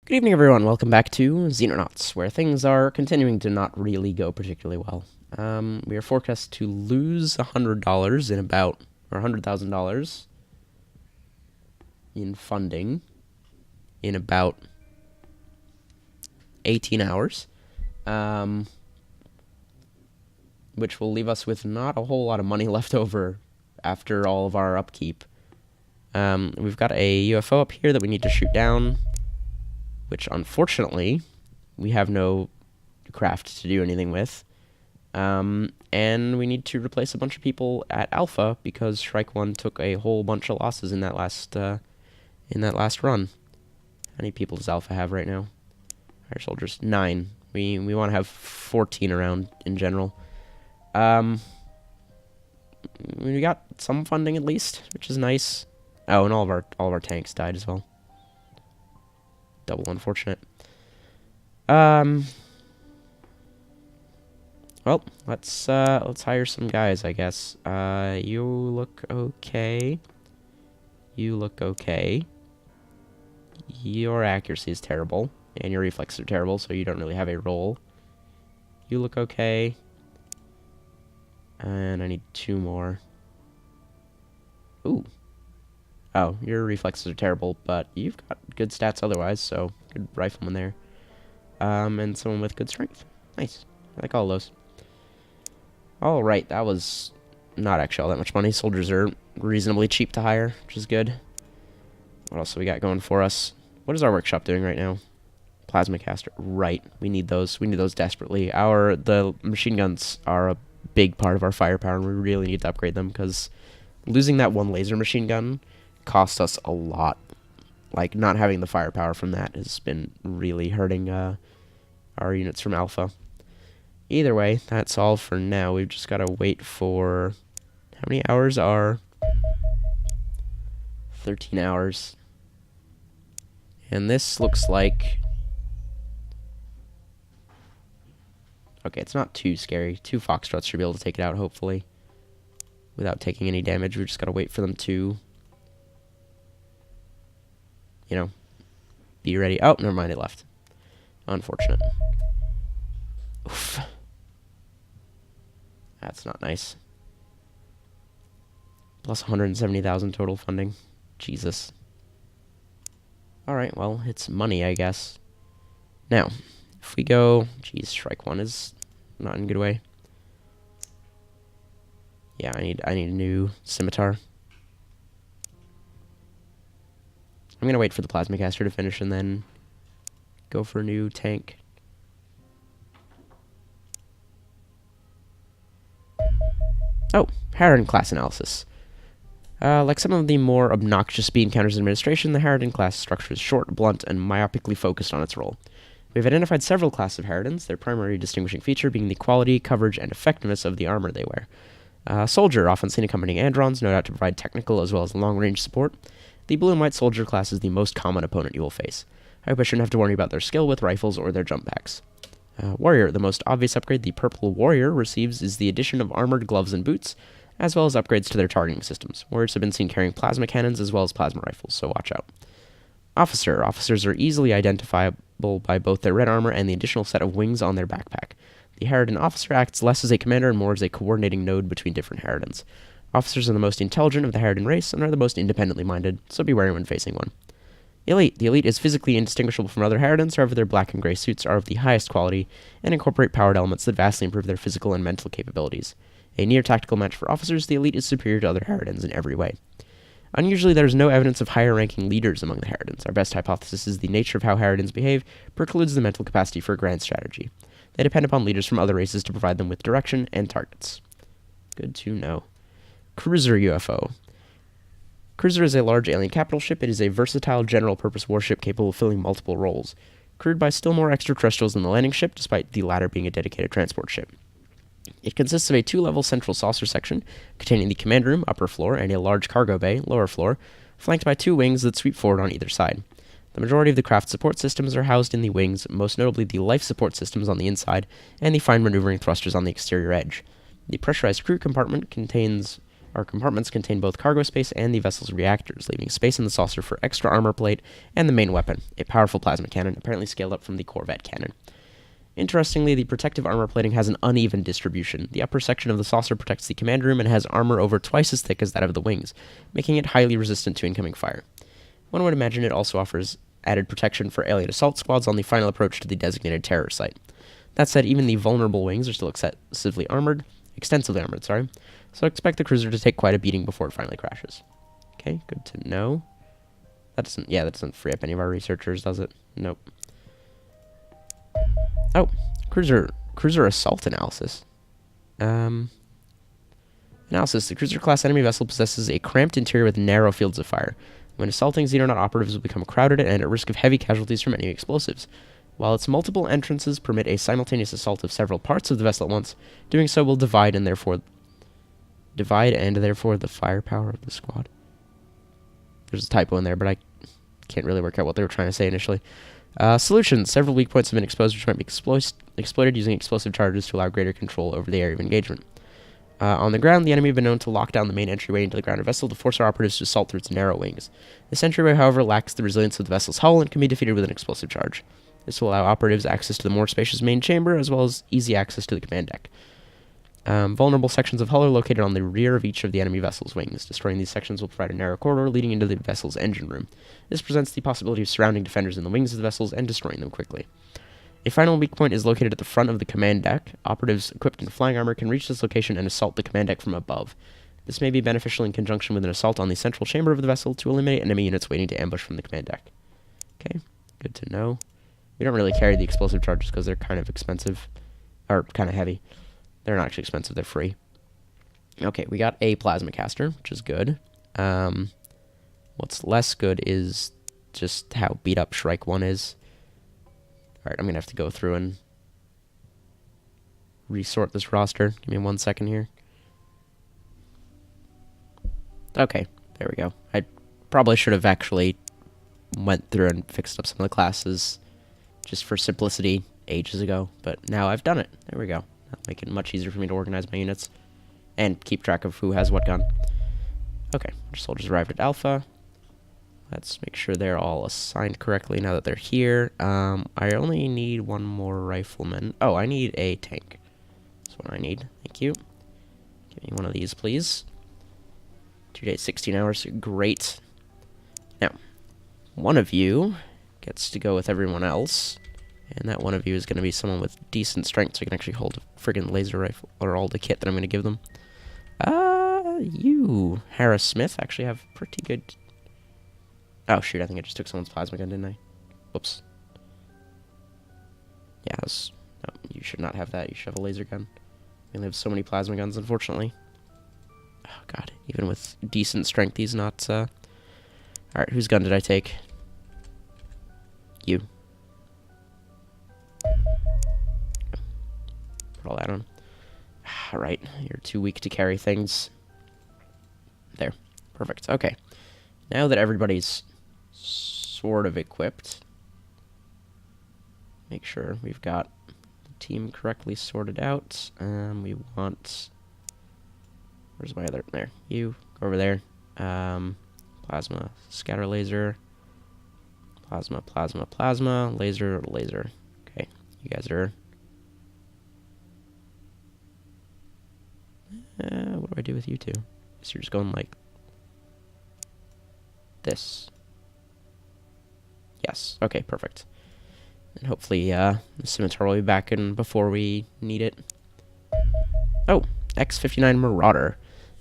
Good evening, everyone. Welcome back to Xenonauts, where things are continuing to not really go particularly well. We are forecast to lose $100 in about, or $100,000 in funding in about 18 hours, which will leave us with not a whole lot of money left over after all of our upkeep. We've got a UFO up here that we need to shoot down, which unfortunately we have no craft to do anything with. And we need to replace a bunch of people at Alpha because Shrike 1 took a whole bunch of losses in that last run. How many people does Alpha have right now? Our soldiers, 9. We want to have 14 around in general. We got some funding at least, which is nice. Oh, and all of our tanks died as well. Double unfortunate. Well, let's hire some guys, I guess. You look okay. You look okay. Your accuracy is terrible, and your reflexes are terrible, so you don't really have a role. You look okay. And I need 2 more. Ooh. Oh, your reflexes are terrible, but you've got good stats otherwise, so good rifleman there. And someone with good strength. Nice. I like all those. Alright, that was not actually all that much money. Soldiers are reasonably cheap to hire, which is good. What else have we got going for us? What is our workshop doing right now? Plasma caster. Right. We need those. We need those desperately. The machine guns are a big part of our firepower, and we really need to upgrade them, because losing that one laser machine gun cost us a lot. Like, not having the firepower from that has been really hurting our units from Alpha. Either way, that's all for now. We've just got to wait for... How many hours are... 13 hours. And this looks like... Okay, it's not too scary. 2 Foxtrots should be able to take it out, hopefully, without taking any damage. We just got to wait for them to... you know, be ready. Oh, never mind, it left. Unfortunate. Oof. That's not nice. Plus 170,000 total funding. Jesus. Alright, well, it's money, I guess. Now, if we go... Jeez, Shrike 1 is not in a good way. Yeah, I need a new scimitar. I'm gonna wait for the plasma caster to finish and then go for a new tank. Oh, Harridan class analysis. Like some of the more obnoxious speed encounters in administration, the Harridan class structure is short, blunt, and myopically focused on its role. We've identified several classes of Harridans, their primary distinguishing feature being the quality, coverage, and effectiveness of the armor they wear. Soldier, often seen accompanying Androns, no doubt to provide technical as well as long-range support. The blue and white soldier class is the most common opponent you will face. I hope I shouldn't have to worry about their skill with rifles or their jump packs. Warrior, the most obvious upgrade the purple warrior receives is the addition of armored gloves and boots, as well as upgrades to their targeting systems. Warriors have been seen carrying plasma cannons as well as plasma rifles, so watch out. Officer. Officers are easily identifiable by both their red armor and the additional set of wings on their backpack. The Harridan officer acts less as a commander and more as a coordinating node between different Harridans. Officers are the most intelligent of the Harridan race and are the most independently minded, so be wary when facing one. Elite. The Elite is physically indistinguishable from other Harridans, however their black and gray suits are of the highest quality and incorporate powered elements that vastly improve their physical and mental capabilities. A near-tactical match for officers, the Elite is superior to other Harridans in every way. Unusually, there is no evidence of higher-ranking leaders among the Harridans. Our best hypothesis is the nature of how Harridans behave precludes the mental capacity for a grand strategy. They depend upon leaders from other races to provide them with direction and targets. Good to know. Cruiser UFO. Cruiser is a large alien capital ship. It is a versatile general-purpose warship capable of filling multiple roles. Crewed by still more extraterrestrials than the landing ship, despite the latter being a dedicated transport ship. It consists of a 2-level central saucer section, containing the command room, upper floor, and a large cargo bay, lower floor, flanked by 2 wings that sweep forward on either side. The majority of the craft support systems are housed in the wings, most notably the life support systems on the inside, and the fine maneuvering thrusters on the exterior edge. The pressurized crew compartment contains Our compartments contain both cargo space and the vessel's reactors, leaving space in the saucer for extra armor plate and the main weapon, a powerful plasma cannon, apparently scaled up from the Corvette cannon. Interestingly, the protective armor plating has an uneven distribution. The upper section of the saucer protects the command room and has armor over twice as thick as that of the wings, making it highly resistant to incoming fire. One would imagine it also offers added protection for alien assault squads on the final approach to the designated terror site. That said, even the vulnerable wings are still extensively armored, so expect the cruiser to take quite a beating before it finally crashes. Okay, good to know. That doesn't free up any of our researchers, does it? Nope. Oh, cruiser assault analysis. Analysis. The cruiser-class enemy vessel possesses a cramped interior with narrow fields of fire. When assaulting, Xenonaut operatives will become crowded and at risk of heavy casualties from enemy explosives. While its multiple entrances permit a simultaneous assault of several parts of the vessel at once, doing so will divide and therefore the firepower of the squad. There's a typo in there, but I can't really work out what they were trying to say initially. Solutions. Several weak points have been exposed, which might be exploited using explosive charges to allow greater control over the area of engagement. On the ground, the enemy have been known to lock down the main entryway into the grounded vessel to force our operatives to assault through its narrow wings. This entryway, however, lacks the resilience of the vessel's hull and can be defeated with an explosive charge. This will allow operatives access to the more spacious main chamber, as well as easy access to the command deck. Vulnerable sections of hull are located on the rear of each of the enemy vessel's wings. Destroying these sections will provide a narrow corridor leading into the vessel's engine room. This presents the possibility of surrounding defenders in the wings of the vessels and destroying them quickly. A final weak point is located at the front of the command deck. Operatives equipped in flying armor can reach this location and assault the command deck from above. This may be beneficial in conjunction with an assault on the central chamber of the vessel to eliminate enemy units waiting to ambush from the command deck. Okay, good to know. We don't really carry the explosive charges because they're kind of expensive, or kind of heavy. They're not actually expensive, they're free. Okay, we got a plasma caster, which is good. What's less good is just how beat up Shrike 1 is. Alright, I'm going to have to go through and resort this roster. Give me 1 second here. Okay, there we go. I probably should have actually went through and fixed up some of the classes just for simplicity ages ago, but now I've done it. There we go. That'll make it much easier for me to organize my units and keep track of who has what gun. Okay, our soldiers arrived at Alpha. Let's make sure they're all assigned correctly now that they're here. I only need one more rifleman. Oh, I need a tank. That's what I need. Thank you. Give me one of these, please. 2 days, 16 hours. Great. Now, one of you gets to go with everyone else. And that one of you is going to be someone with decent strength so you can actually hold a friggin' laser rifle, or all the kit that I'm going to give them. You, Harris Smith, actually have pretty good... Oh, shoot, I think I just took someone's plasma gun, didn't I? Whoops. Yeah, no, you should not have that. You should have a laser gun. We only have so many plasma guns, unfortunately. Oh, God. Even with decent strength, he's not, Alright, whose gun did I take? You. Put all that on. Alright, you're too weak to carry things. There. Perfect. Okay. Now that everybody's sort of equipped, make sure we've got the team correctly sorted out. We want... Where's my other... There. You. Go over there. Plasma. Scatter laser. Plasma, plasma, plasma. Laser, laser. Okay. You guys are... what do I do with you two? So you're just going like... this. Yes. Okay, perfect. And hopefully, the scimitar will be back in before we need it. Oh, X-59 Marauder.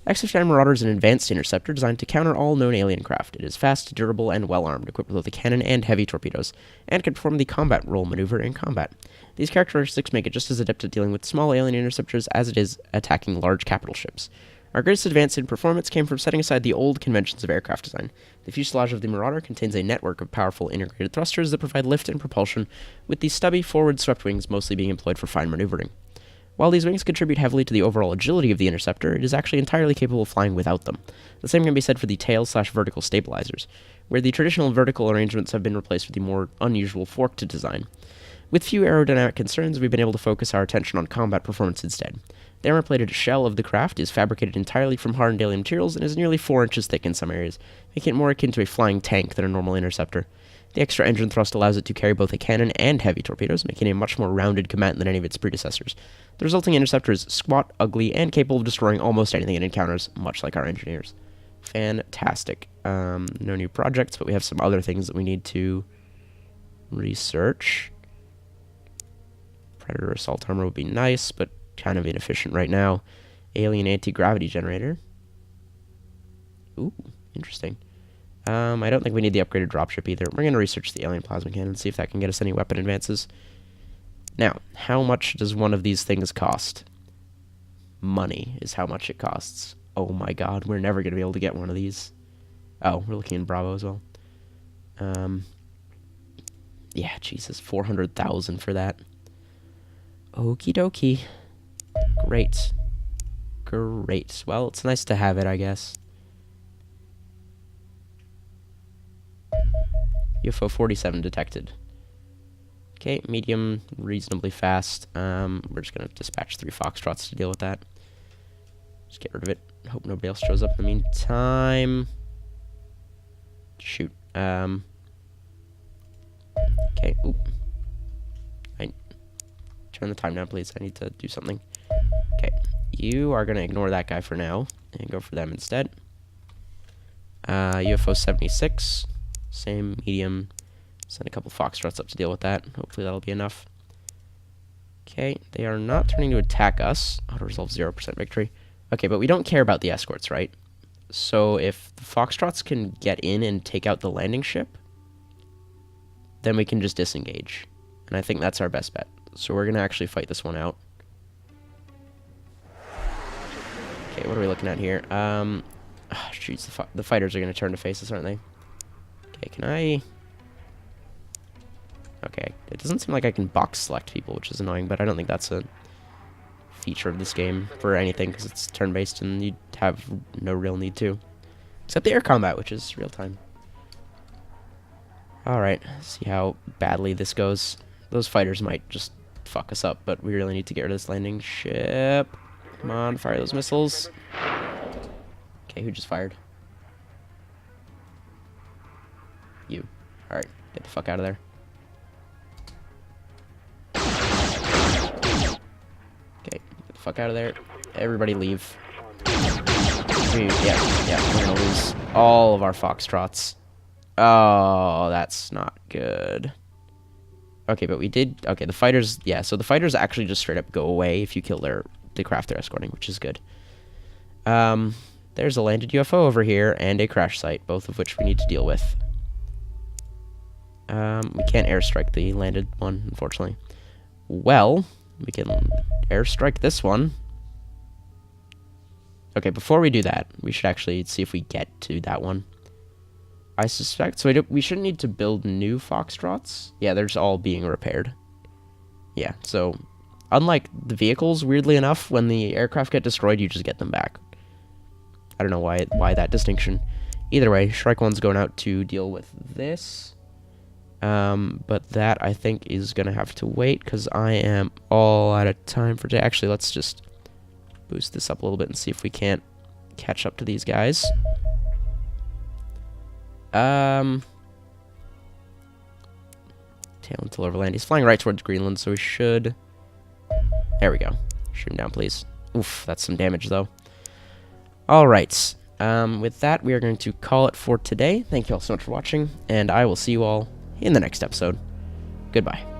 X-59 Marauder is an advanced interceptor designed to counter all known alien craft. It is fast, durable, and well-armed, equipped with both a cannon and heavy torpedoes, and can perform the combat role maneuver in combat. These characteristics make it just as adept at dealing with small alien interceptors as it is attacking large capital ships. Our greatest advance in performance came from setting aside the old conventions of aircraft design. The fuselage of the Marauder contains a network of powerful integrated thrusters that provide lift and propulsion, with the stubby forward swept wings mostly being employed for fine maneuvering. While these wings contribute heavily to the overall agility of the interceptor, it is actually entirely capable of flying without them. The same can be said for the tail/vertical stabilizers, where the traditional vertical arrangements have been replaced with the more unusual forked design. With few aerodynamic concerns, we've been able to focus our attention on combat performance instead. The armor-plated shell of the craft is fabricated entirely from hardened alien materials and is nearly 4 inches thick in some areas, making it more akin to a flying tank than a normal interceptor. The extra engine thrust allows it to carry both a cannon and heavy torpedoes, making it a much more rounded combatant than any of its predecessors. The resulting interceptor is squat, ugly, and capable of destroying almost anything it encounters, much like our engineers. Fantastic. No new projects, but we have some other things that we need to research. Predator assault armor would be nice, but kind of inefficient right now. Alien anti-gravity generator. Ooh, interesting. I don't think we need the upgraded dropship either. We're going to research the alien plasma cannon and see if that can get us any weapon advances. Now, how much does one of these things cost? Money is how much it costs. Oh my god, we're never going to be able to get one of these. Oh, we're looking in Bravo as well. Yeah, Jesus, 400,000 for that. Okie dokie. Great. Great. Well, it's nice to have it, I guess. UFO 47 detected. Okay, medium, reasonably fast. We're just going to dispatch 3 Foxtrots to deal with that. Just get rid of it. Hope nobody else shows up in the meantime. Shoot. Okay, oop. Turn the time down, please. I need to do something. Okay, you are going to ignore that guy for now and go for them instead. UFO 76. Same, medium. Send a couple Foxtrots up to deal with that. Hopefully that'll be enough. Okay, they are not turning to attack us. Auto-resolve 0% victory. Okay, but we don't care about the escorts, right? So if the Foxtrots can get in and take out the landing ship, then we can just disengage. And I think that's our best bet. So we're going to actually fight this one out. Okay, what are we looking at here? Jeez, the fighters are going to turn to face us, aren't they? Okay, can I... Okay, it doesn't seem like I can box select people, which is annoying, but I don't think that's a feature of this game for anything, because it's turn-based and you'd have no real need to. Except the air combat, which is real-time. Alright, see how badly this goes. Those fighters might just fuck us up, but we really need to get rid of this landing ship. Come on, fire those missiles. Okay, who just fired? You. Alright, get the fuck out of there. Okay, get the fuck out of there. Everybody leave. Dude, yeah, we're gonna lose all of our Foxtrots. Oh, that's not good. Okay, but we did... Okay, the fighters... Yeah, so the fighters actually just straight up go away if you kill the craft they're escorting, which is good. There's a landed UFO over here and a crash site, both of which we need to deal with. We can't airstrike the landed one, unfortunately. Well, we can airstrike this one. Okay, before we do that, we should actually see if we get to that one. I suspect... So we shouldn't need to build new Foxtrots. Yeah, they're just all being repaired. Yeah, so... Unlike the vehicles, weirdly enough, when the aircraft get destroyed, you just get them back. I don't know why that distinction. Either way, Shrike 1's going out to deal with this. But that, I think, is going to have to wait, because I am all out of time for today. Actually, let's just boost this up a little bit and see if we can't catch up to these guys. Tail until overland. He's flying right towards Greenland, so we should... There we go. Shoot him down, please. Oof, that's some damage, though. Alright. With that, we are going to call it for today. Thank you all so much for watching, and I will see you all in the next episode. Goodbye.